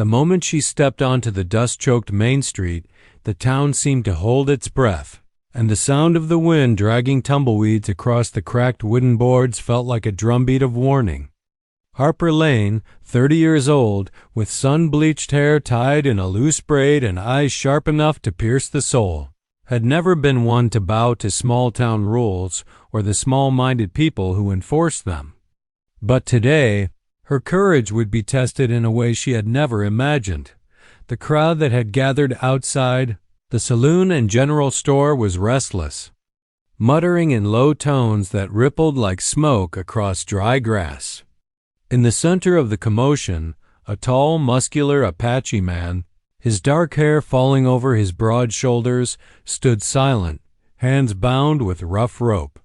The moment she stepped onto the dust-choked Main Street, the town seemed to hold its breath, and the sound of the wind dragging tumbleweeds across the cracked wooden boards felt like a drumbeat of warning. Harper Lane, 30 years old, with sun-bleached hair tied in a loose braid and eyes sharp enough to pierce the soul, had never been one to bow to small-town rules or the small-minded people who enforced them. But today, her courage would be tested in a way she had never imagined. The crowd that had gathered outside the saloon and general store was restless, muttering in low tones that rippled like smoke across dry grass. In the center of the commotion, a tall, muscular Apache man, his dark hair falling over his broad shoulders, stood silent, hands bound with rough rope.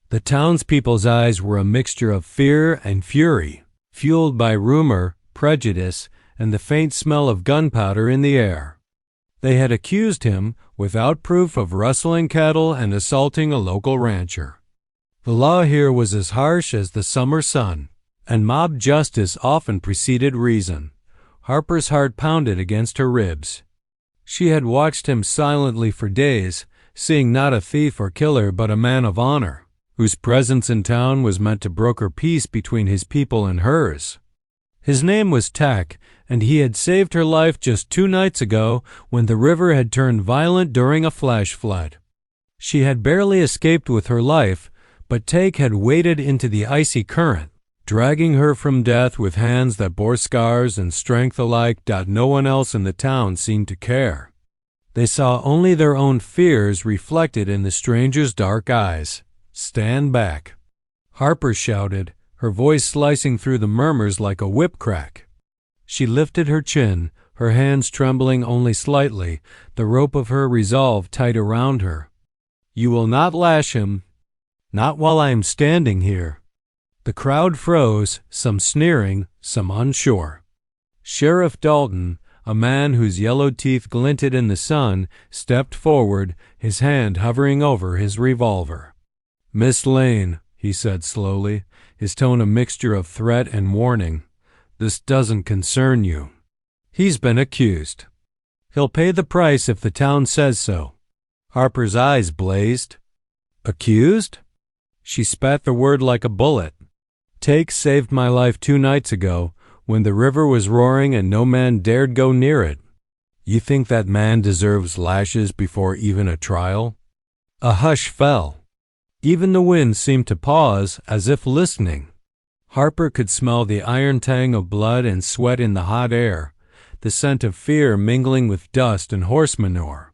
The townspeople's eyes were a mixture of fear and fury, fueled by rumor, prejudice, and the faint smell of gunpowder in the air. They had accused him, without proof, of rustling cattle and assaulting a local rancher. The law here was as harsh as the summer sun, and mob justice often preceded reason. Harper's heart pounded against her ribs. She had watched him silently for days, seeing not a thief or killer but a man of honor, whose presence in town was meant to broker peace between his people and hers. His name was Tahke, and he had saved her life just 2 nights ago when the river had turned violent during a flash flood. She had barely escaped with her life, but Tahke had waded into the icy current, dragging her from death with hands that bore scars and strength alike. No one else in the town seemed to care. They saw only their own fears reflected in the stranger's dark eyes. "Stand back," Harper shouted, her voice slicing through the murmurs like a whip crack. She lifted her chin, her hands trembling only slightly, the rope of her resolve tight around her. "You will not lash him. Not while I am standing here." The crowd froze, some sneering, some unsure. Sheriff Dalton, a man whose yellow teeth glinted in the sun, stepped forward, his hand hovering over his revolver. "Miss Lane," he said slowly, his tone a mixture of threat and warning, "this doesn't concern you. He's been accused. He'll pay the price if the town says so." Harper's eyes blazed. "Accused?" She spat the word like a bullet. "Tahke saved my life 2 nights ago, when the river was roaring and no man dared go near it. You think that man deserves lashes before even a trial?" A hush fell. Even the wind seemed to pause, as if listening. Harper could smell the iron tang of blood and sweat in the hot air, the scent of fear mingling with dust and horse manure.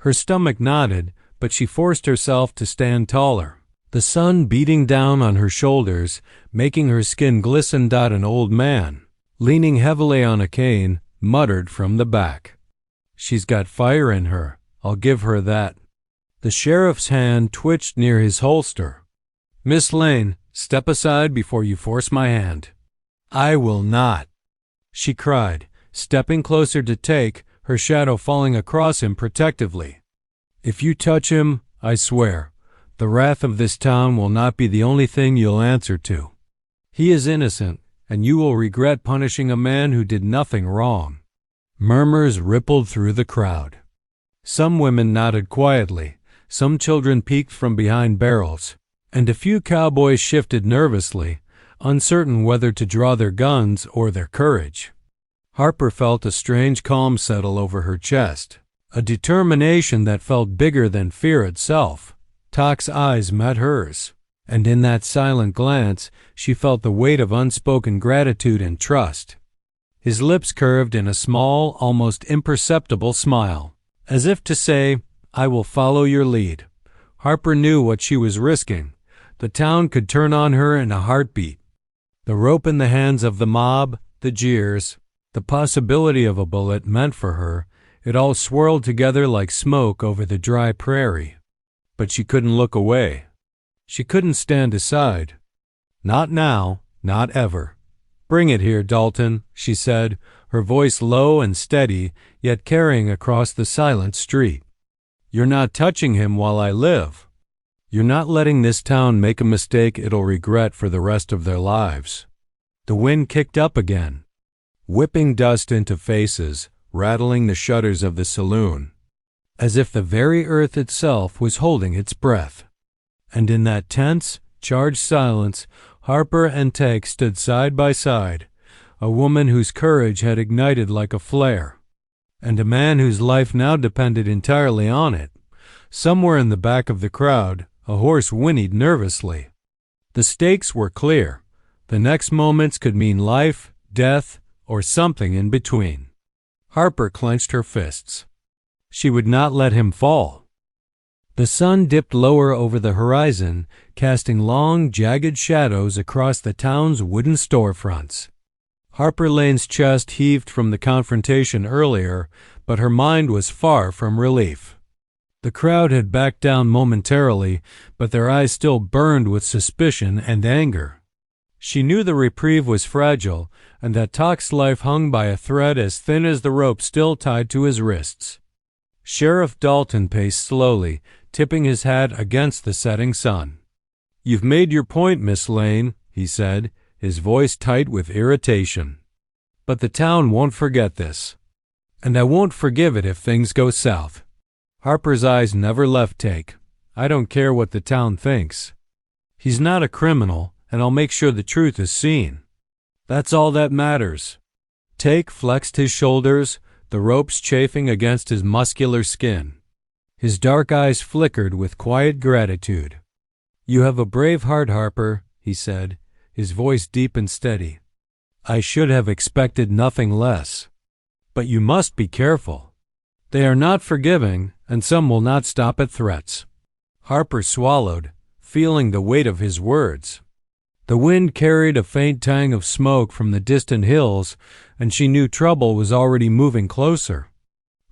Her stomach knotted, but she forced herself to stand taller, the sun beating down on her shoulders, making her skin glisten. An old man, leaning heavily on a cane, muttered from the back, "She's got fire in her, I'll give her that." The sheriff's hand twitched near his holster. "Miss Lane, step aside before you force my hand." "I will not," she cried, stepping closer to Tahke, her shadow falling across him protectively. "If you touch him, I swear, the wrath of this town will not be the only thing you'll answer to. He is innocent, and you will regret punishing a man who did nothing wrong." Murmurs rippled through the crowd. Some women nodded quietly, some children peeked from behind barrels, and a few cowboys shifted nervously, uncertain whether to draw their guns or their courage. Harper felt a strange calm settle over her chest, a determination that felt bigger than fear itself. Tahke's eyes met hers, and in that silent glance she felt the weight of unspoken gratitude and trust. His lips curved in a small, almost imperceptible smile, as if to say, "I will follow your lead." Harper knew what she was risking. The town could turn on her in a heartbeat. The rope in the hands of the mob, the jeers, the possibility of a bullet meant for her, it all swirled together like smoke over the dry prairie. But she couldn't look away. She couldn't stand aside. Not now, not ever. "Bring it here, Dalton," she said, her voice low and steady, yet carrying across the silent street. "You're not touching him while I live. You're not letting this town make a mistake it'll regret for the rest of their lives." The wind kicked up again. whipping dust into faces, rattling the shutters of the saloon, as if the very earth itself was holding its breath. And in that tense, charged silence, Harper and Tahke stood side by side, a woman whose courage had ignited like a flare, and a man whose life now depended entirely on it. Somewhere in the back of the crowd, a horse whinnied nervously. The stakes were clear. The next moments could mean life, death, or something in between. Harper clenched her fists. She would not let him fall. The sun dipped lower over the horizon, casting long, jagged shadows across the town's wooden storefronts. Harper Lane's chest heaved from the confrontation earlier, but her mind was far from relief. The crowd had backed down momentarily, but their eyes still burned with suspicion and anger. She knew the reprieve was fragile, and that Tahke's life hung by a thread as thin as the rope still tied to his wrists. Sheriff Dalton paced slowly, tipping his hat against the setting sun. "You've made your point, Miss Lane," he said, his voice tight with irritation. "But the town won't forget this. And I won't forgive it if things go south." Harper's eyes never left Tahke. "I don't care what the town thinks. He's not a criminal, and I'll make sure the truth is seen. That's all that matters." Tahke flexed his shoulders, the ropes chafing against his muscular skin. His dark eyes flickered with quiet gratitude. "You have a brave heart, Harper," he said, his voice deep and steady. "I should have expected nothing less. But you must be careful. They are not forgiving, and some will not stop at threats." Harper swallowed, feeling the weight of his words. The wind carried a faint tang of smoke from the distant hills, and she knew trouble was already moving closer.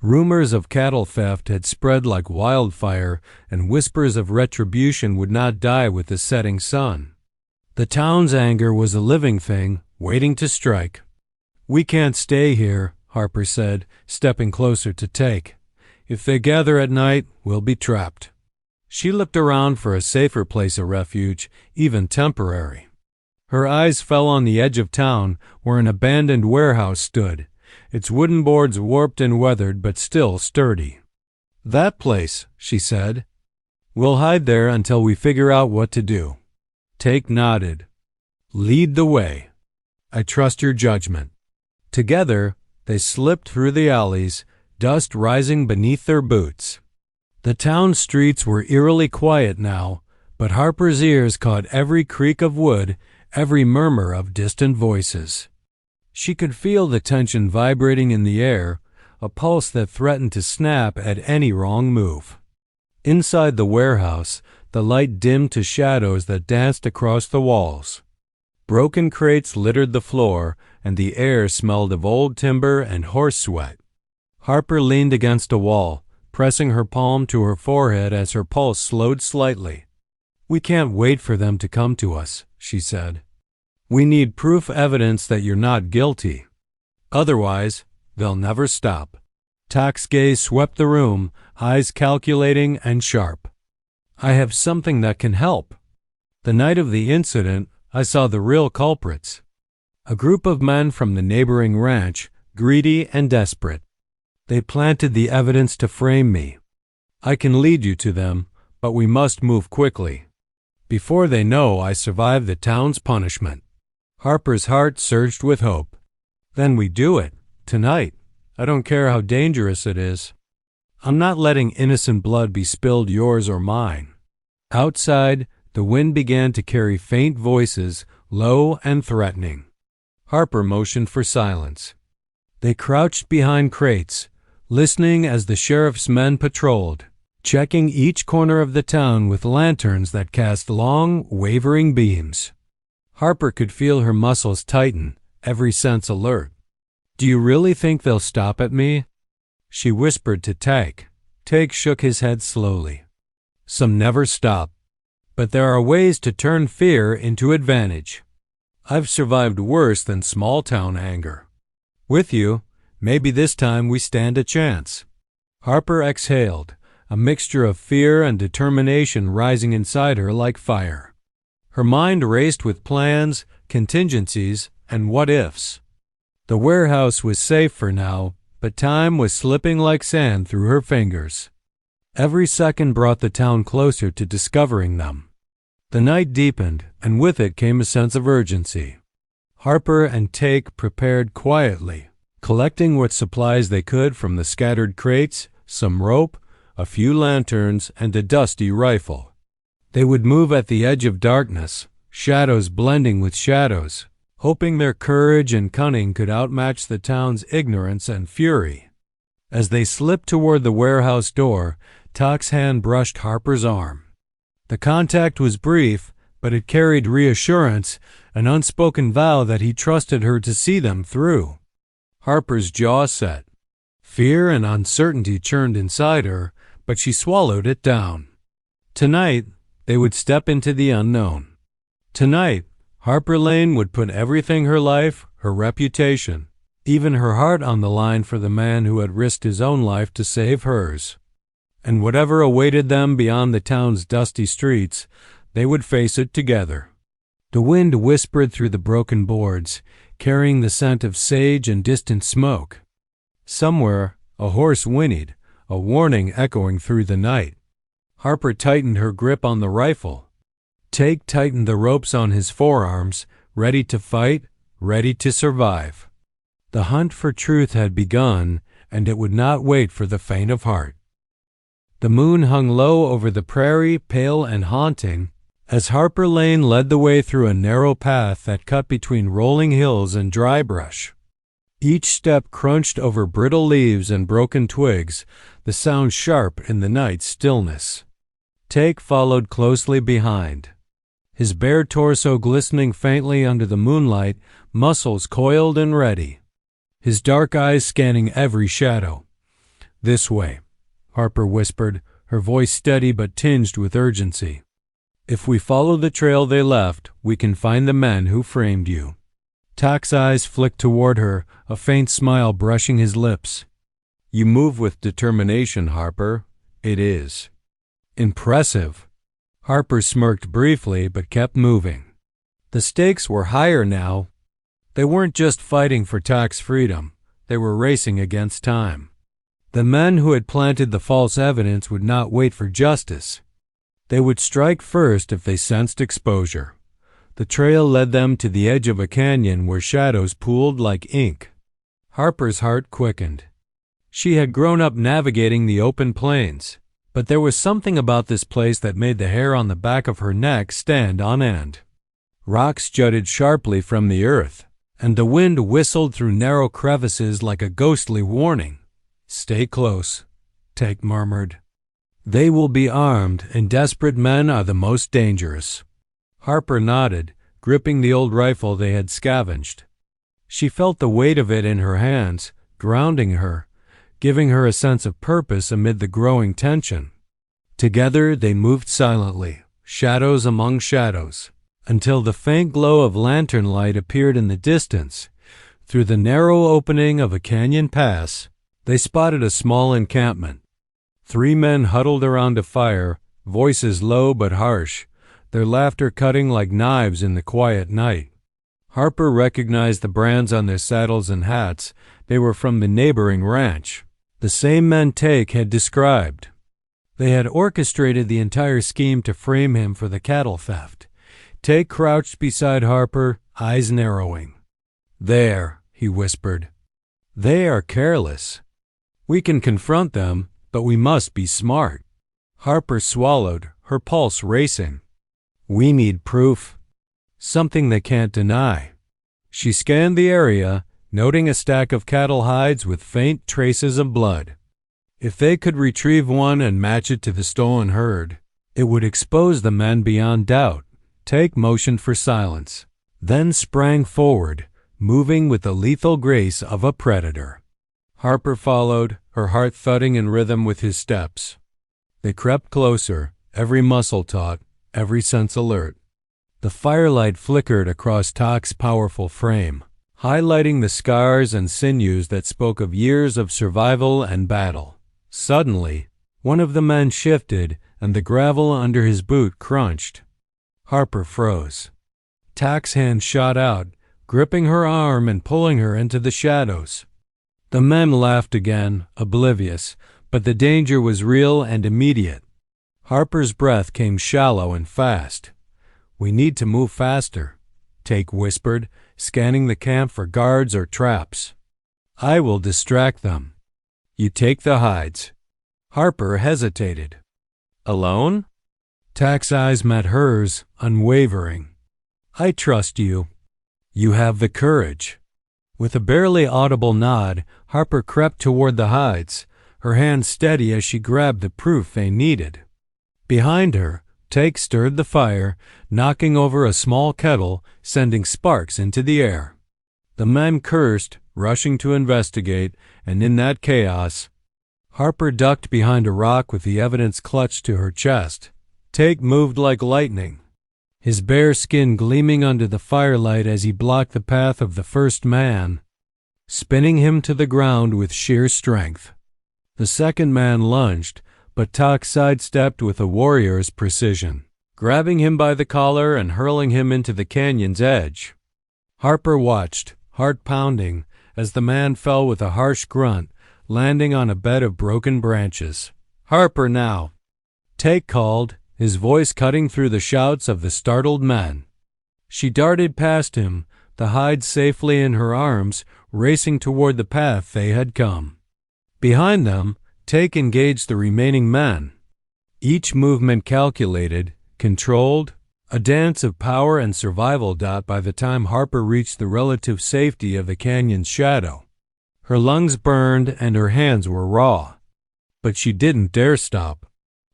Rumors of cattle theft had spread like wildfire, and whispers of retribution would not die with the setting sun. The town's anger was a living thing, waiting to strike. "We can't stay here," Harper said, stepping closer to Tahke. "If they gather at night, we'll be trapped." She looked around for a safer place of refuge, even temporary. Her eyes fell on the edge of town, where an abandoned warehouse stood, its wooden boards warped and weathered but still sturdy. "That place," she said. "We'll hide there until we figure out what to do." Tahke nodded. "Lead the way. I trust your judgment." Together, they slipped through the alleys, dust rising beneath their boots. The town streets were eerily quiet now, but Harper's ears caught every creak of wood, every murmur of distant voices. She could feel the tension vibrating in the air, a pulse that threatened to snap at any wrong move. Inside the warehouse, the light dimmed to shadows that danced across the walls. Broken crates littered the floor, and the air smelled of old timber and horse sweat. Harper leaned against a wall, pressing her palm to her forehead as her pulse slowed slightly. "We can't wait for them to come to us," she said. "We need proof evidence that you're not guilty. Otherwise, they'll never stop." Tahke's gaze swept the room, eyes calculating and sharp. "I have something that can help. The night of the incident, I saw the real culprits. A group of men from the neighboring ranch, greedy and desperate. They planted the evidence to frame me. I can lead you to them, but we must move quickly. Before they know I survived the town's punishment." Harper's heart surged with hope. "Then we do it, tonight. I don't care how dangerous it is. I'm not letting innocent blood be spilled, yours or mine." Outside, the wind began to carry faint voices, low and threatening. Harper motioned for silence. They crouched behind crates, listening as the sheriff's men patrolled, checking each corner of the town with lanterns that cast long, wavering beams. Harper could feel her muscles tighten, every sense alert. "Do you really think they'll stop at me?" she whispered to Tahke. Tahke shook his head slowly. "Some never stop. But there are ways to turn fear into advantage. I've survived worse than small-town anger. With you, maybe this time we stand a chance." Harper exhaled, a mixture of fear and determination rising inside her like fire. Her mind raced with plans, contingencies, and what-ifs. The warehouse was safe for now, but time was slipping like sand through her fingers. Every second brought the town closer to discovering them. The night deepened, and with it came a sense of urgency. Harper and Tahke prepared quietly, collecting what supplies they could from the scattered crates, some rope, a few lanterns, and a dusty rifle. They would move at the edge of darkness, shadows blending with shadows, hoping their courage and cunning could outmatch the town's ignorance and fury. As they slipped toward the warehouse door, Tahke's hand brushed Harper's arm. The contact was brief, but it carried reassurance, an unspoken vow that he trusted her to see them through. Harper's jaw set. Fear and uncertainty churned inside her, but she swallowed it down. Tonight, they would step into the unknown. Tonight, Harper Lane would put everything, her life, her reputation, even her heart on the line for the man who had risked his own life to save hers. And whatever awaited them beyond the town's dusty streets, they would face it together. The wind whispered through the broken boards, carrying the scent of sage and distant smoke. Somewhere, a horse whinnied, a warning echoing through the night. Harper tightened her grip on the rifle. Tahke tightened the ropes on his forearms, ready to fight, ready to survive. The hunt for truth had begun, and it would not wait for the faint of heart. The moon hung low over the prairie, pale and haunting, as Harper Lane led the way through a narrow path that cut between rolling hills and dry brush. Each step crunched over brittle leaves and broken twigs, the sound sharp in the night stillness. Tahke followed closely behind, his bare torso glistening faintly under the moonlight, muscles coiled and ready, his dark eyes scanning every shadow. "This way," Harper whispered, her voice steady but tinged with urgency. "If we follow the trail they left, we can find the men who framed you." Tahke's eyes flicked toward her, a faint smile brushing his lips. "You move with determination, Harper. It is." "Impressive." Harper smirked briefly but kept moving. The stakes were higher now. They weren't just fighting for Tahke's freedom. They were racing against time. The men who had planted the false evidence would not wait for justice. They would strike first if they sensed exposure. The trail led them to the edge of a canyon where shadows pooled like ink. Harper's heart quickened. She had grown up navigating the open plains, but there was something about this place that made the hair on the back of her neck stand on end. Rocks jutted sharply from the earth, and the wind whistled through narrow crevices like a ghostly warning. "Stay close," Tahke murmured. "They will be armed, and desperate men are the most dangerous." Harper nodded, gripping the old rifle they had scavenged. She felt the weight of it in her hands, grounding her, giving her a sense of purpose amid the growing tension. Together they moved silently, shadows among shadows, until the faint glow of lantern light appeared in the distance. Through the narrow opening of a canyon pass, they spotted a small encampment. 3 men huddled around a fire, voices low but harsh, their laughter cutting like knives in the quiet night. Harper recognized the brands on their saddles and hats. They were from the neighboring ranch, the same men Tahke had described. They had orchestrated the entire scheme to frame him for the cattle theft. Tahke crouched beside Harper, eyes narrowing. "There," he whispered. "They are careless. We can confront them, but we must be smart." Harper swallowed, her pulse racing. "We need proof. Something they can't deny." She scanned the area, noting a stack of cattle hides with faint traces of blood. If they could retrieve one and match it to the stolen herd, it would expose the men beyond doubt. Tahke motioned for silence, then sprang forward, moving with the lethal grace of a predator. Harper followed, her heart thudding in rhythm with his steps. They crept closer, every muscle taut, every sense alert. The firelight flickered across Tahke's powerful frame, highlighting the scars and sinews that spoke of years of survival and battle. Suddenly, one of the men shifted, and the gravel under his boot crunched. Harper froze. Tahke's hand shot out, gripping her arm and pulling her into the shadows. The men laughed again, oblivious, but the danger was real and immediate. Harper's breath came shallow and fast. "We need to move faster," Tahke whispered, scanning the camp for guards or traps. "I will distract them. You take the hides." Harper hesitated. "Alone?" Tahke's eyes met hers, unwavering. "I trust you. You have the courage." With a barely audible nod, Harper crept toward the hides, her hand steady as she grabbed the proof they needed. Behind her, Tahke stirred the fire, knocking over a small kettle, sending sparks into the air. The men cursed, rushing to investigate, and in that chaos, Harper ducked behind a rock with the evidence clutched to her chest. Tahke moved like lightning, his bare skin gleaming under the firelight as he blocked the path of the first man, spinning him to the ground with sheer strength. The second man lunged, but Tahke sidestepped with a warrior's precision, grabbing him by the collar and hurling him into the canyon's edge. Harper watched, heart pounding, as the man fell with a harsh grunt, landing on a bed of broken branches. "Harper now," Tahke called, his voice cutting through the shouts of the startled men. She darted past him, the hide safely in her arms, racing toward the path they had come. Behind them, Tahke engaged the remaining men. Each movement calculated, controlled, a dance of power and survival. By the time Harper reached the relative safety of the canyon's shadow, her lungs burned and her hands were raw. But she didn't dare stop.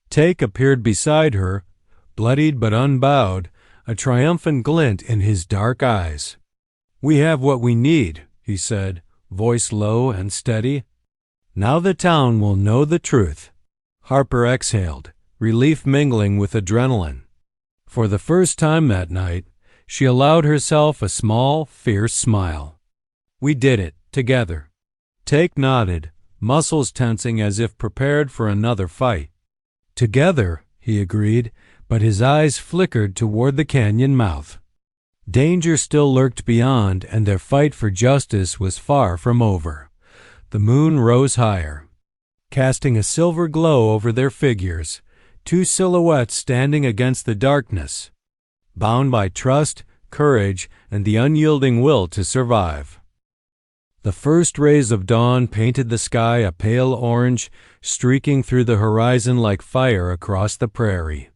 Tahke appeared beside her, bloodied but unbowed, a triumphant glint in his dark eyes. "We have what we need," he said, voice low and steady. "Now the town will know the truth." Harper exhaled, relief mingling with adrenaline. For the first time that night, she allowed herself a small, fierce smile. "We did it, together." Tahke nodded, muscles tensing as if prepared for another fight. "Together," he agreed, but his eyes flickered toward the canyon mouth. Danger still lurked beyond, and their fight for justice was far from over. The moon rose higher, casting a silver glow over their figures, two silhouettes standing against the darkness, bound by trust, courage, and the unyielding will to survive. The first rays of dawn painted the sky a pale orange, streaking through the horizon like fire across the prairie.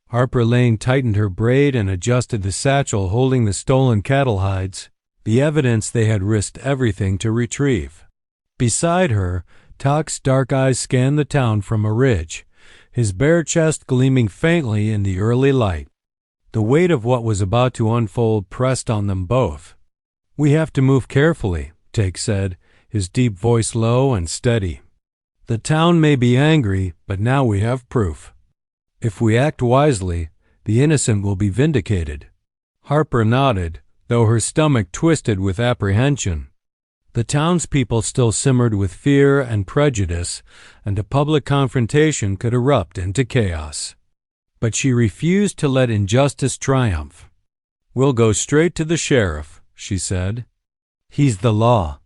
Harper Lane tightened her braid and adjusted the satchel holding the stolen cattle hides, the evidence they had risked everything to retrieve. Beside her, Tahke's dark eyes scanned the town from a ridge, his bare chest gleaming faintly in the early light. The weight of what was about to unfold pressed on them both. "We have to move carefully," Tahke said, his deep voice low and steady. "The town may be angry, but now we have proof. If we act wisely, the innocent will be vindicated." Harper nodded, though her stomach twisted with apprehension. The townspeople still simmered with fear and prejudice, and a public confrontation could erupt into chaos. But she refused to let injustice triumph. "We'll go straight to the sheriff," she said. "He's the law.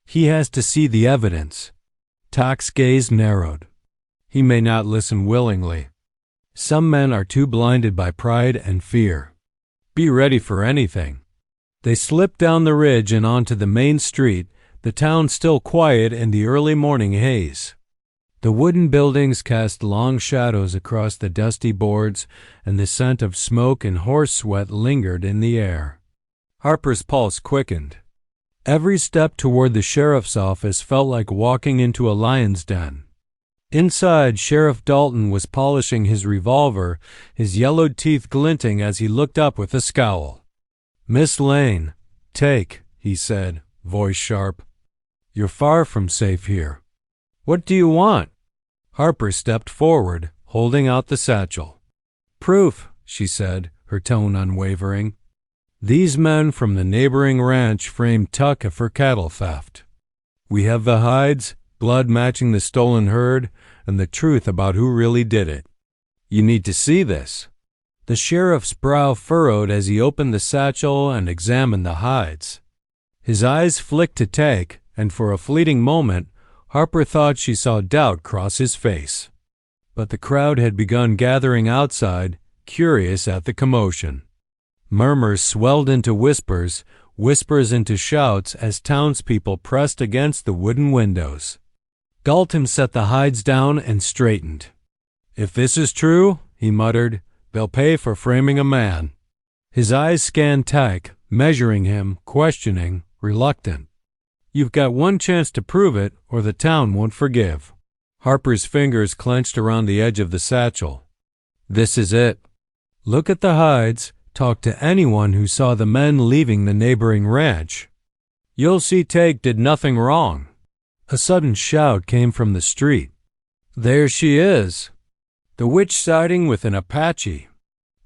He has to see the evidence." Tahke's gaze narrowed. "He may not listen willingly. Some men are too blinded by pride and fear. Be ready for anything." They slipped down the ridge and onto the main street, the town still quiet in the early morning haze. The wooden buildings cast long shadows across the dusty boards, and the scent of smoke and horse sweat lingered in the air. Harper's pulse quickened. Every step toward the sheriff's office felt like walking into a lion's den. Inside, Sheriff Dalton was polishing his revolver, his yellowed teeth glinting as he looked up with a scowl. "Miss Lane, Tahke," he said, voice sharp. "You're far from safe here. What do you want?" Harper stepped forward, holding out the satchel. "Proof," she said, her tone unwavering. "These men from the neighboring ranch framed Tahke for cattle theft. We have the hides, blood matching the stolen herd, and the truth about who really did it. You need to see this." The sheriff's brow furrowed as he opened the satchel and examined the hides. His eyes flicked to Tahke, and for a fleeting moment, Harper thought she saw doubt cross his face. But the crowd had begun gathering outside, curious at the commotion. Murmurs swelled into whispers, whispers into shouts as townspeople pressed against the wooden windows. Galton set the hides down and straightened. "If this is true," he muttered, "they'll pay for framing a man." His eyes scanned Tahke, measuring him, questioning, reluctant. "You've got one chance to prove it, or the town won't forgive." Harper's fingers clenched around the edge of the satchel. "This is it. Look at the hides. Talk to anyone who saw the men leaving the neighboring ranch. You'll see Tahke did nothing wrong." A sudden shout came from the street. "There she is! The witch siding with an Apache."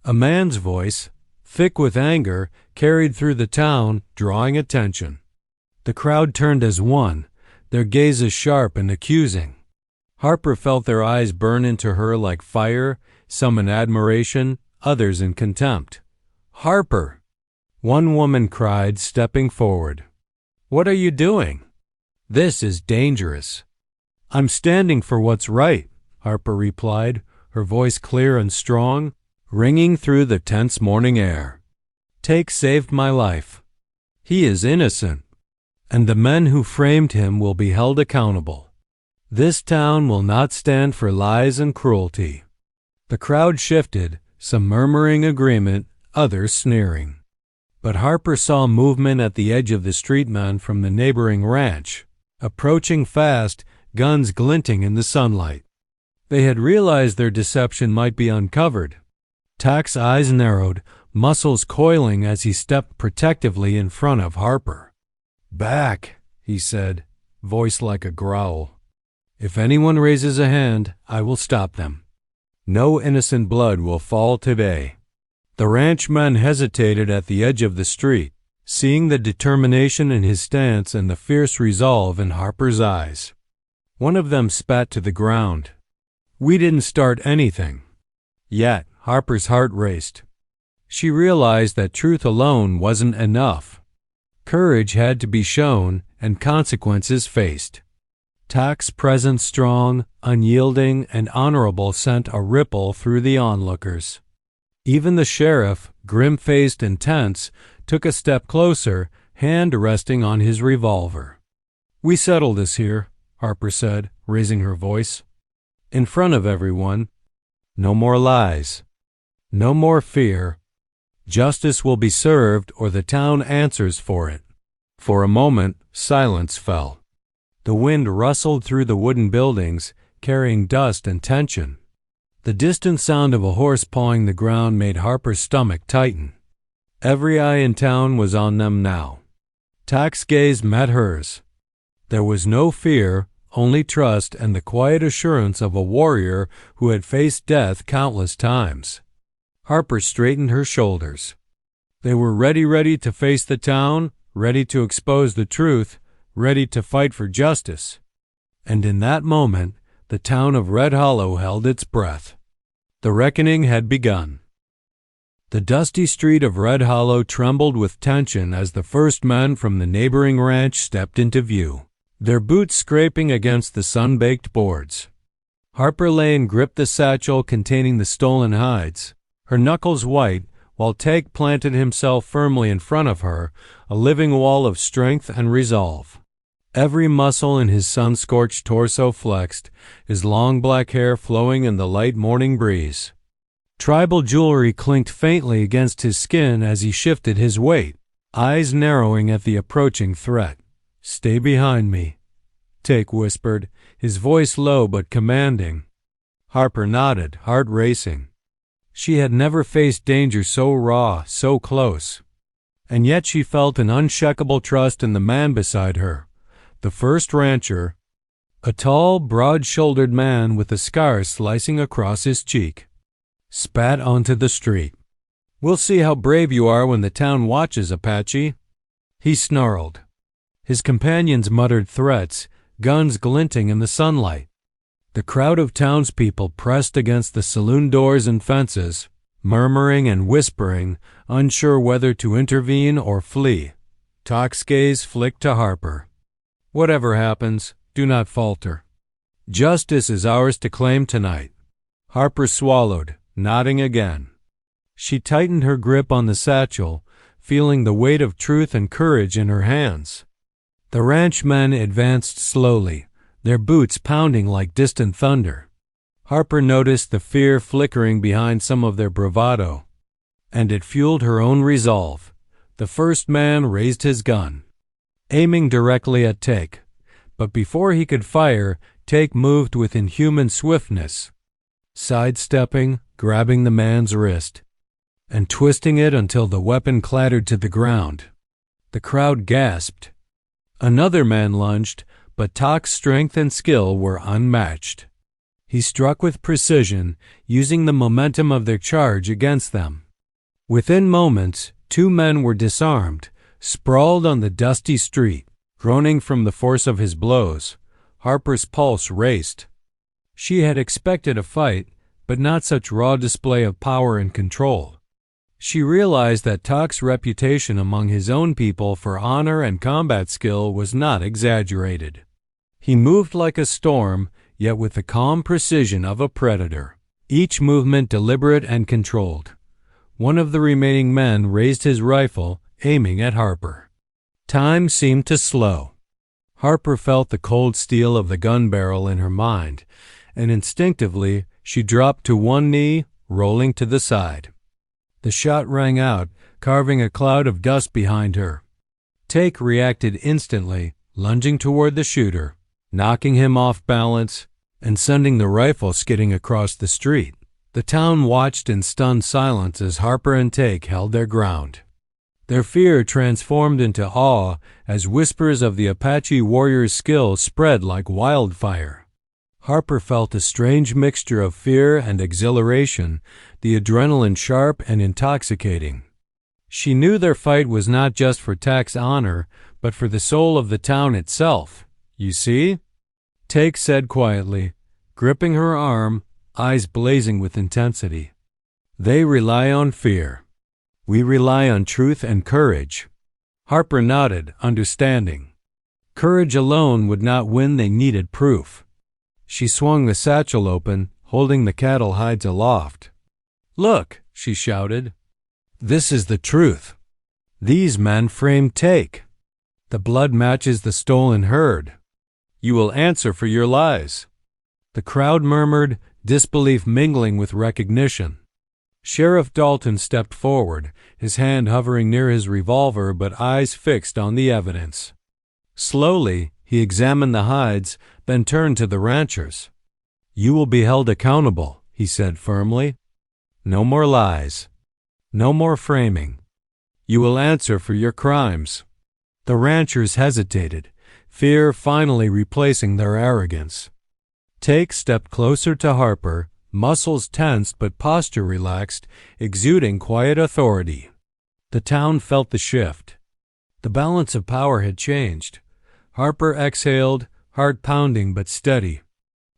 A man's voice, thick with anger, carried through the town, drawing attention. The crowd turned as one, their gazes sharp and accusing. Harper felt their eyes burn into her like fire, some in admiration, others in contempt. "Harper!" one woman cried, stepping forward. "What are you doing? This is dangerous." "I'm standing for what's right," Harper replied, her voice clear and strong, ringing through the tense morning air. "Tahke saved my life. He is innocent, and the men who framed him will be held accountable. This town will not stand for lies and cruelty." The crowd shifted, some murmuring agreement, others sneering. But Harper saw movement at the edge of the streetmen from the neighboring ranch, approaching fast, guns glinting in the sunlight. They had realized their deception might be uncovered. Tahke's eyes narrowed, muscles coiling as he stepped protectively in front of Harper. "Back," he said, voice like a growl. "If anyone raises a hand, I will stop them. No innocent blood will fall today." The ranchmen hesitated at the edge of the street, seeing the determination in his stance and the fierce resolve in Harper's eyes. One of them spat to the ground. "We didn't start anything." Yet Harper's heart raced. She realized that truth alone wasn't enough. Courage had to be shown and consequences faced. Tahke's presence, strong, unyielding, and honorable, sent a ripple through the onlookers. Even the sheriff, grim-faced and tense, took a step closer, hand resting on his revolver. "We settle this here," Harper said, raising her voice. "In front of everyone. No more lies. No more fear. Justice will be served or the town answers for it." For a moment, silence fell. The wind rustled through the wooden buildings, carrying dust and tension. The distant sound of a horse pawing the ground made Harper's stomach tighten. Every eye in town was on them now. Tahke's gaze met hers. There was no fear, only trust and the quiet assurance of a warrior who had faced death countless times. Harper straightened her shoulders. They were ready to face the town, ready to expose the truth, ready to fight for justice. And in that moment, the town of Red Hollow held its breath. The reckoning had begun. The dusty street of Red Hollow trembled with tension as the first men from the neighboring ranch stepped into view, their boots scraping against the sun-baked boards. Harper Lane gripped the satchel containing the stolen hides, her knuckles white, while Tahke planted himself firmly in front of her, a living wall of strength and resolve. Every muscle in his sun-scorched torso flexed, his long black hair flowing in the light morning breeze. Tribal jewelry clinked faintly against his skin as he shifted his weight, eyes narrowing at the approaching threat. "Stay behind me," Tahke whispered, his voice low but commanding. Harper nodded, heart racing. She had never faced danger so raw, so close. And yet she felt an unshakable trust in the man beside her, the first rancher, a tall, broad-shouldered man with a scar slicing across his cheek. Spat onto the street. "We'll see how brave you are when the town watches, Apache," he snarled. His companions muttered threats, guns glinting in the sunlight. The crowd of townspeople pressed against the saloon doors and fences, murmuring and whispering, unsure whether to intervene or flee. Tahke's gaze flicked to Harper. "Whatever happens, do not falter. Justice is ours to claim tonight." Harper swallowed, nodding again. She tightened her grip on the satchel, feeling the weight of truth and courage in her hands. The ranchmen advanced slowly, their boots pounding like distant thunder. Harper noticed the fear flickering behind some of their bravado, and it fueled her own resolve. The first man raised his gun, aiming directly at Tahke, but before he could fire, Tahke moved with inhuman swiftness, sidestepping, grabbing the man's wrist, and twisting it until the weapon clattered to the ground. The crowd gasped. Another man lunged, but Tahke's strength and skill were unmatched. He struck with precision, using the momentum of their charge against them. Within moments, two men were disarmed, sprawled on the dusty street, groaning from the force of his blows. Harper's pulse raced. She had expected a fight, but not such raw display of power and control. She realized that Tahke's reputation among his own people for honor and combat skill was not exaggerated. He moved like a storm, yet with the calm precision of a predator, each movement deliberate and controlled. One of the remaining men raised his rifle, aiming at Harper. Time seemed to slow. Harper felt the cold steel of the gun barrel in her mind, and instinctively she dropped to one knee, rolling to the side. The shot rang out, carving a cloud of dust behind her. Tahke reacted instantly, lunging toward the shooter, knocking him off balance and sending the rifle skidding across the street. The town watched in stunned silence as Harper and Tahke held their ground. Their fear transformed into awe as whispers of the Apache warrior's skill spread like wildfire. Harper felt a strange mixture of fear and exhilaration, the adrenaline sharp and intoxicating. She knew their fight was not just for Tahke's honor, but for the soul of the town itself. "You see?" Tahke said quietly, gripping her arm, eyes blazing with intensity. "They rely on fear. We rely on truth and courage." Harper nodded, understanding. Courage alone would not win, they needed proof. She swung the satchel open, holding the cattle hides aloft. "Look," she shouted. "This is the truth. These men framed Tahke. The blood matches the stolen herd. You will answer for your lies." The crowd murmured, disbelief mingling with recognition. Sheriff Dalton stepped forward, his hand hovering near his revolver but eyes fixed on the evidence. Slowly, he examined the hides, then turned to the ranchers. "You will be held accountable," he said firmly. "No more lies. No more framing. You will answer for your crimes." The ranchers hesitated, fear finally replacing their arrogance. Tahke stepped closer to Harper, muscles tensed but posture relaxed, exuding quiet authority. The town felt the shift. The balance of power had changed. Harper exhaled, heart pounding but steady.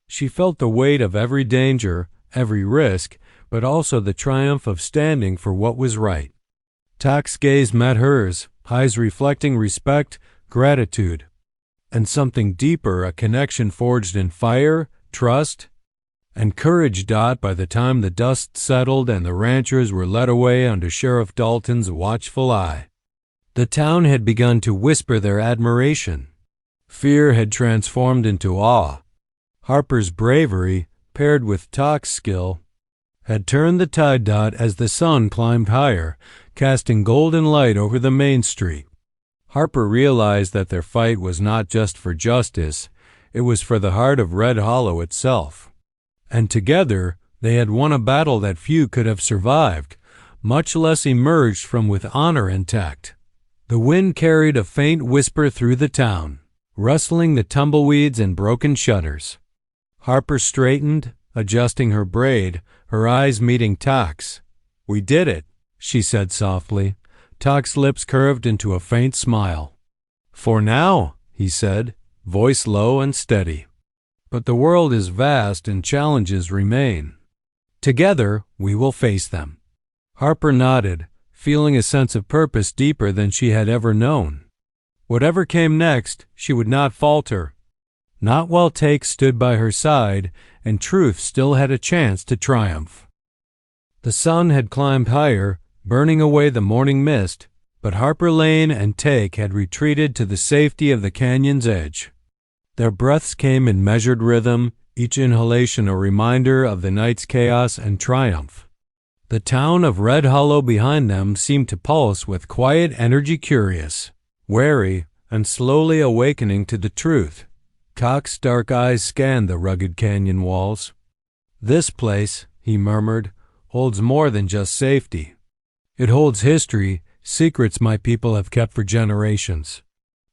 She felt the weight of every danger, every risk, but also the triumph of standing for what was right. Tahke's gaze met hers, eyes reflecting respect, gratitude, and something deeper, a connection forged in fire, trust, and courage. By the time the dust settled and the ranchers were led away under Sheriff Dalton's watchful eye, the town had begun to whisper their admiration. Fear had transformed into awe. Harper's bravery, paired with Tahke's skill, had turned the tide. As the sun climbed higher, casting golden light over the main street, Harper realized that their fight was not just for justice, it was for the heart of Red Hollow itself. And together, they had won a battle that few could have survived, much less emerged from with honor intact. The wind carried a faint whisper through the town, rustling the tumbleweeds and broken shutters. Harper straightened, adjusting her braid, her eyes meeting Tahke's. "We did it," she said softly. Tahke's lips curved into a faint smile. "For now," he said, voice low and steady. "But the world is vast and challenges remain. Together, we will face them." Harper nodded, feeling a sense of purpose deeper than she had ever known. Whatever came next, she would not falter. Not while Tahke stood by her side and truth still had a chance to triumph. The sun had climbed higher, burning away the morning mist, but Harper Lane and Tahke had retreated to the safety of the canyon's edge. Their breaths came in measured rhythm, each inhalation a reminder of the night's chaos and triumph. The town of Red Hollow behind them seemed to pulse with quiet energy, curious, wary, and slowly awakening to the truth. Cox's dark eyes scanned the rugged canyon walls. "This place," he murmured, "holds more than just safety. It holds history, secrets my people have kept for generations."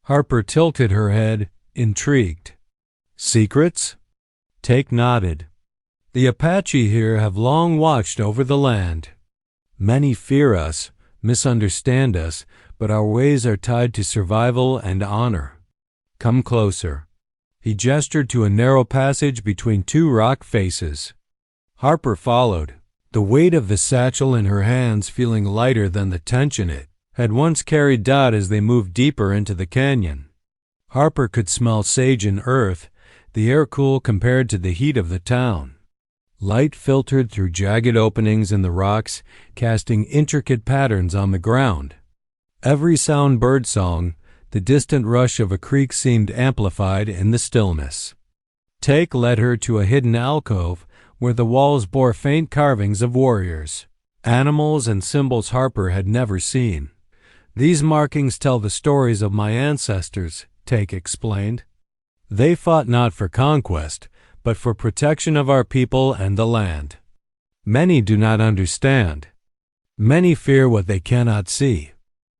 Harper tilted her head, intrigued. "Secrets?" Tahke nodded. "The Apache here have long watched over the land. Many fear us, misunderstand us, but our ways are tied to survival and honor. Come closer." He gestured to a narrow passage between two rock faces. Harper followed, the weight of the satchel in her hands feeling lighter than the tension it had once carried Dot as they moved deeper into the canyon. Harper could smell sage and earth, the air cool compared to the heat of the town. Light filtered through jagged openings in the rocks, casting intricate patterns on the ground. Every sound birdsong, the distant rush of a creek seemed amplified in the stillness. Tahke led her to a hidden alcove where the walls bore faint carvings of warriors, animals and symbols Harper had never seen. "These markings tell the stories of my ancestors," Tahke explained. "They fought not for conquest, but for protection of our people and the land. Many do not understand. Many fear what they cannot see."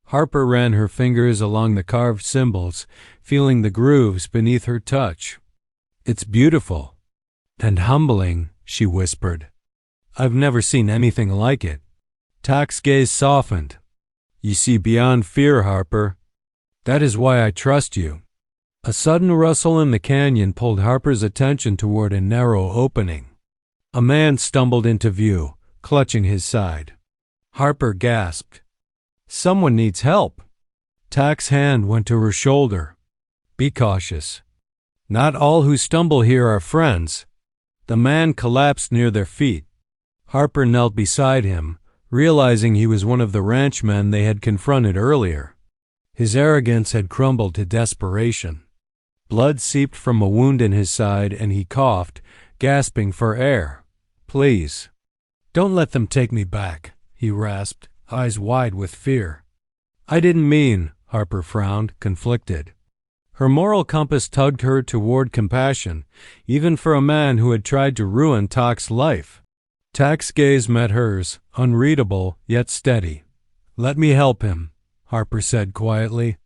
Harper ran her fingers along the carved symbols, feeling the grooves beneath her touch. "It's beautiful and humbling," she whispered. "I've never seen anything like it." Tahke's gaze softened. "You see beyond fear, Harper. That is why I trust you." A sudden rustle in the canyon pulled Harper's attention toward a narrow opening. A man stumbled into view, clutching his side. Harper gasped. "Someone needs help." Tahke's hand went to her shoulder. "Be cautious. Not all who stumble here are friends." The man collapsed near their feet. Harper knelt beside him, realizing he was one of the ranchmen they had confronted earlier. His arrogance had crumbled to desperation. Blood seeped from a wound in his side, and he coughed, gasping for air. "Please, don't let them take me back," he rasped, eyes wide with fear. "I didn't mean," Harper frowned, conflicted. Her moral compass tugged her toward compassion, even for a man who had tried to ruin Tahke's life. Tahke's gaze met hers, unreadable yet steady. "Let me help him," Harper said quietly.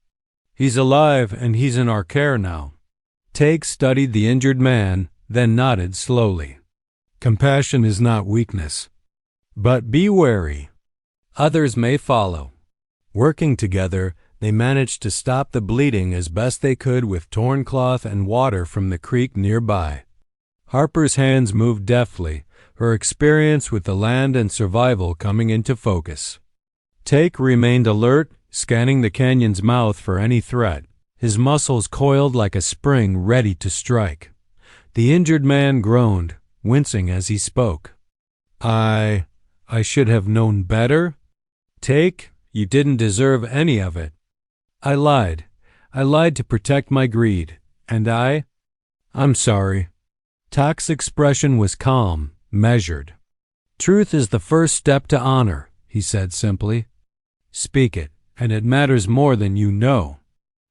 "He's alive and he's in our care now." Tahke studied the injured man, then nodded slowly. "Compassion is not weakness. But be wary. Others may follow." Working together, they managed to stop the bleeding as best they could with torn cloth and water from the creek nearby. Harper's hands moved deftly, her experience with the land and survival coming into focus. Tahke remained alert, scanning the canyon's mouth for any threat, his muscles coiled like a spring ready to strike. The injured man groaned, wincing as he spoke. I should have known better? Tahke, you didn't deserve any of it. I lied. I lied to protect my greed. And I'm sorry." Tahke's expression was calm, measured. "Truth is the first step to honor," he said simply. "Speak it, and it matters more than you know."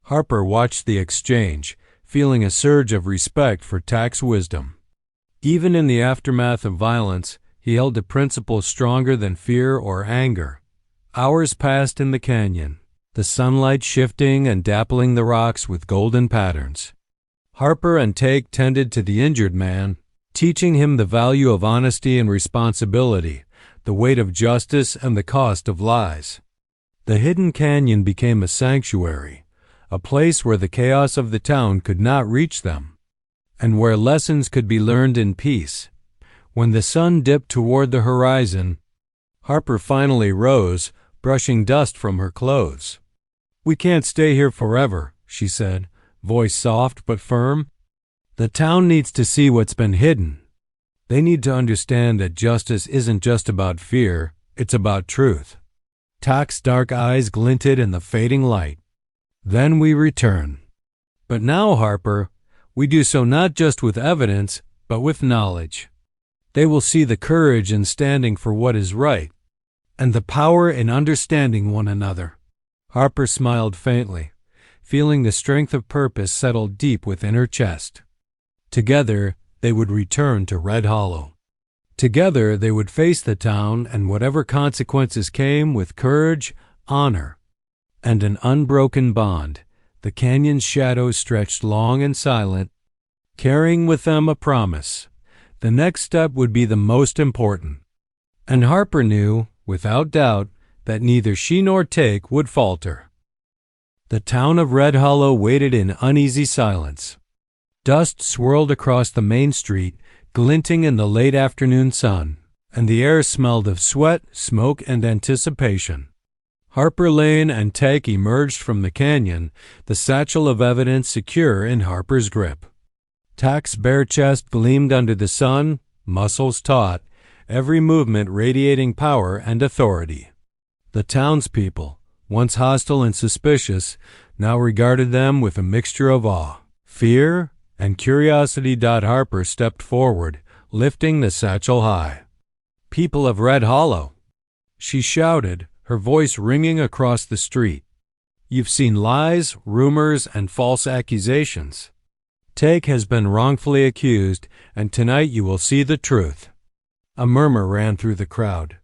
Harper watched the exchange, feeling a surge of respect for Tahke's wisdom. Even in the aftermath of violence, he held a principle stronger than fear or anger. Hours passed in the canyon, the sunlight shifting and dappling the rocks with golden patterns. Harper and Tahke tended to the injured man, teaching him the value of honesty and responsibility, the weight of justice and the cost of lies. The hidden canyon became a sanctuary, a place where the chaos of the town could not reach them, and where lessons could be learned in peace. When the sun dipped toward the horizon, Harper finally rose, brushing dust from her clothes. "We can't stay here forever," she said, voice soft but firm. "The town needs to see what's been hidden. They need to understand that justice isn't just about fear, it's about truth." Tahke's dark eyes glinted in the fading light. "Then we return. But now, Harper, we do so not just with evidence, but with knowledge. They will see the courage in standing for what is right, and the power in understanding one another." Harper smiled faintly, feeling the strength of purpose settle deep within her chest. Together, they would return to Red Hollow. Together, they would face the town and whatever consequences came with courage, honor, and an unbroken bond. The canyon's shadows stretched long and silent, carrying with them a promise. The next step would be the most important. And Harper knew, without doubt, that neither she nor Tahke would falter. The town of Red Hollow waited in uneasy silence. Dust swirled across the main street, glinting in the late afternoon sun, and the air smelled of sweat, smoke, and anticipation. Harper Lane and Tahke emerged from the canyon, the satchel of evidence secure in Harper's grip. Tahke's bare chest gleamed under the sun, muscles taut, every movement radiating power and authority. The townspeople, once hostile and suspicious, now regarded them with a mixture of awe, fear, and curiosity. Harper stepped forward, lifting the satchel high. "People of Red Hollow," she shouted, her voice ringing across the street. "You've seen lies, rumors, and false accusations. Tahke has been wrongfully accused, and tonight you will see the truth." A murmur ran through the crowd.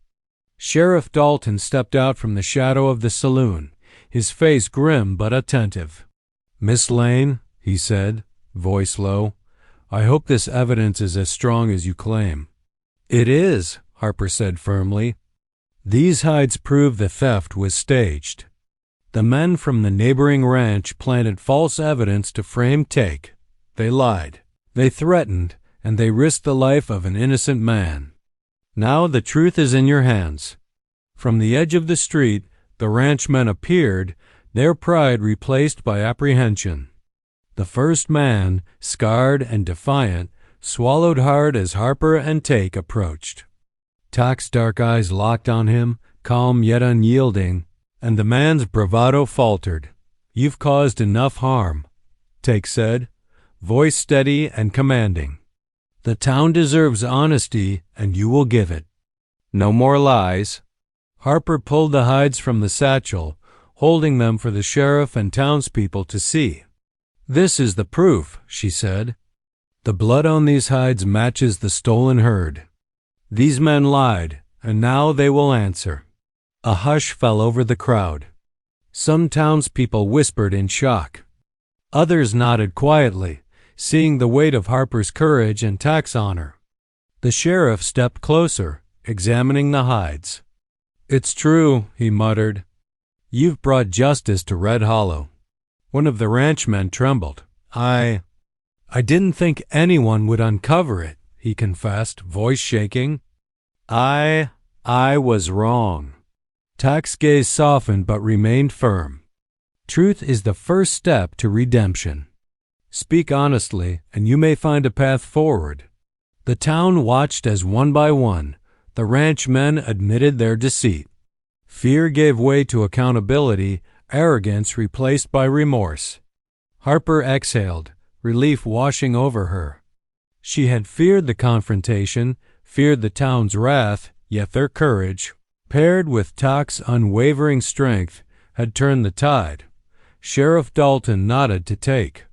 Sheriff Dalton stepped out from the shadow of the saloon, his face grim but attentive. "Miss Lane," he said, voice low, "I hope this evidence is as strong as you claim." "It is," Harper said firmly. "These hides prove the theft was staged. The men from the neighboring ranch planted false evidence to frame Tahke. They lied, they threatened, and they risked the life of an innocent man. Now the truth is in your hands." From the edge of the street, the ranchmen appeared, their pride replaced by apprehension. The first man, scarred and defiant, swallowed hard as Harper and Tahke approached. Tahke's dark eyes locked on him, calm yet unyielding, and the man's bravado faltered. "You've caused enough harm," Tahke said, voice steady and commanding. "The town deserves honesty, and you will give it. No more lies." Harper pulled the hides from the satchel, holding them for the sheriff and townspeople to see. "This is the proof," she said. "The blood on these hides matches the stolen herd. These men lied, and now they will answer." A hush fell over the crowd. Some townspeople whispered in shock. Others nodded quietly, seeing the weight of Harper's courage and Tahke's honor. The sheriff stepped closer, examining the hides. "It's true," he muttered. "You've brought justice to Red Hollow." One of the ranchmen trembled. I didn't think anyone would uncover it," he confessed, voice shaking. I was wrong." Tahke's gaze softened but remained firm. "Truth is the first step to redemption. Speak honestly, and you may find a path forward." The town watched as one by one, the ranchmen admitted their deceit. Fear gave way to accountability, arrogance replaced by remorse. Harper exhaled, relief washing over her. She had feared the confrontation, feared the town's wrath, yet their courage, paired with Tahke's unwavering strength, had turned the tide. Sheriff Dalton nodded to Tahke.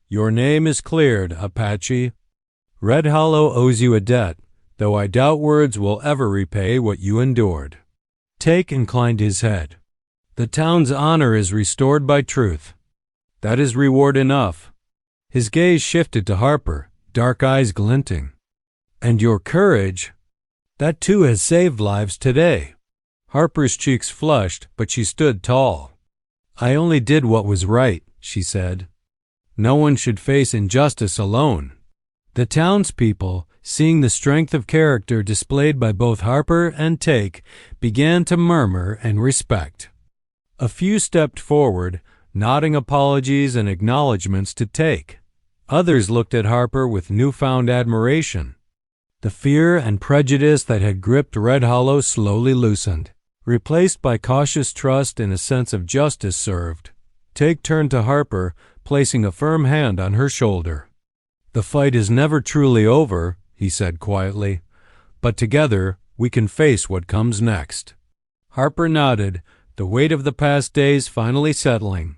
"Your name is cleared, Apache. Red Hollow owes you a debt, though I doubt words will ever repay what you endured." Tahke inclined his head. "The town's honor is restored by truth. That is reward enough." His gaze shifted to Harper, dark eyes glinting. "And your courage, that too has saved lives today." Harper's cheeks flushed, but she stood tall. "I only did what was right," she said. "No one should face injustice alone. The townspeople, seeing the strength of character displayed by both Harper and Tahke, began to murmur and respect. A few stepped forward, nodding apologies and acknowledgments to Tahke. Others looked at Harper with newfound admiration. The fear and prejudice that had gripped Red Hollow slowly loosened, replaced by cautious trust and a sense of justice served. Tahke turned to Harper, placing a firm hand on her shoulder. "The fight is never truly over," he said quietly, "but together we can face what comes next." Harper nodded, the weight of the past days finally settling.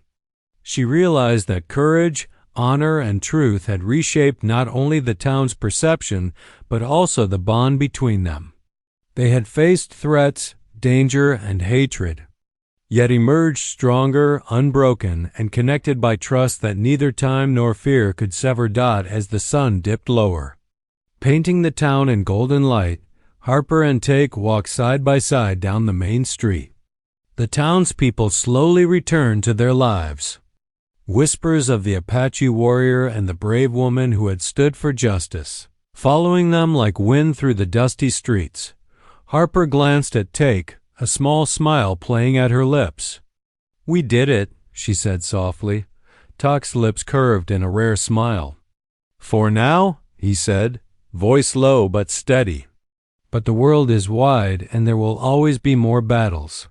She realized that courage, honor, and truth had reshaped not only the town's perception, but also the bond between them. They had faced threats, danger, and hatred, yet emerged stronger, unbroken, and connected by trust that neither time nor fear could sever. As the sun dipped lower, painting the town in golden light, Harper and Tahke walked side by side down the main street. The townspeople slowly returned to their lives. Whispers of the Apache warrior and the brave woman who had stood for justice, following them like wind through the dusty streets. Harper glanced at Tahke, a small smile playing at her lips. "We did it," she said softly. Tahke's lips curved in a rare smile. "For now," he said, voice low but steady. "But the world is wide, and there will always be more battles.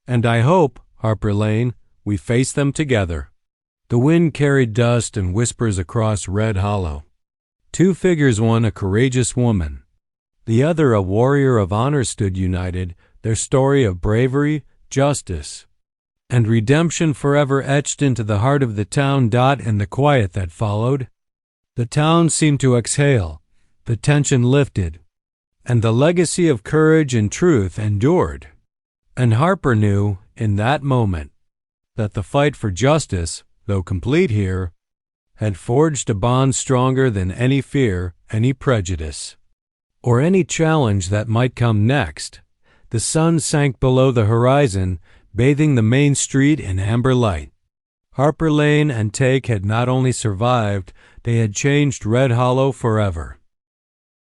And I hope, Harper Lane, we face them together." The wind carried dust and whispers across Red Hollow. Two figures, one a courageous woman, the other a warrior of honor, stood united, their story of bravery, justice, and redemption forever etched into the heart of the town. In the quiet that followed, the town seemed to exhale, the tension lifted, and the legacy of courage and truth endured. And Harper knew, in that moment, that the fight for justice, though complete here, had forged a bond stronger than any fear, any prejudice, or any challenge that might come next. The sun sank below the horizon, bathing the main street in amber light. Harper Lane and Tahke had not only survived, they had changed Red Hollow forever.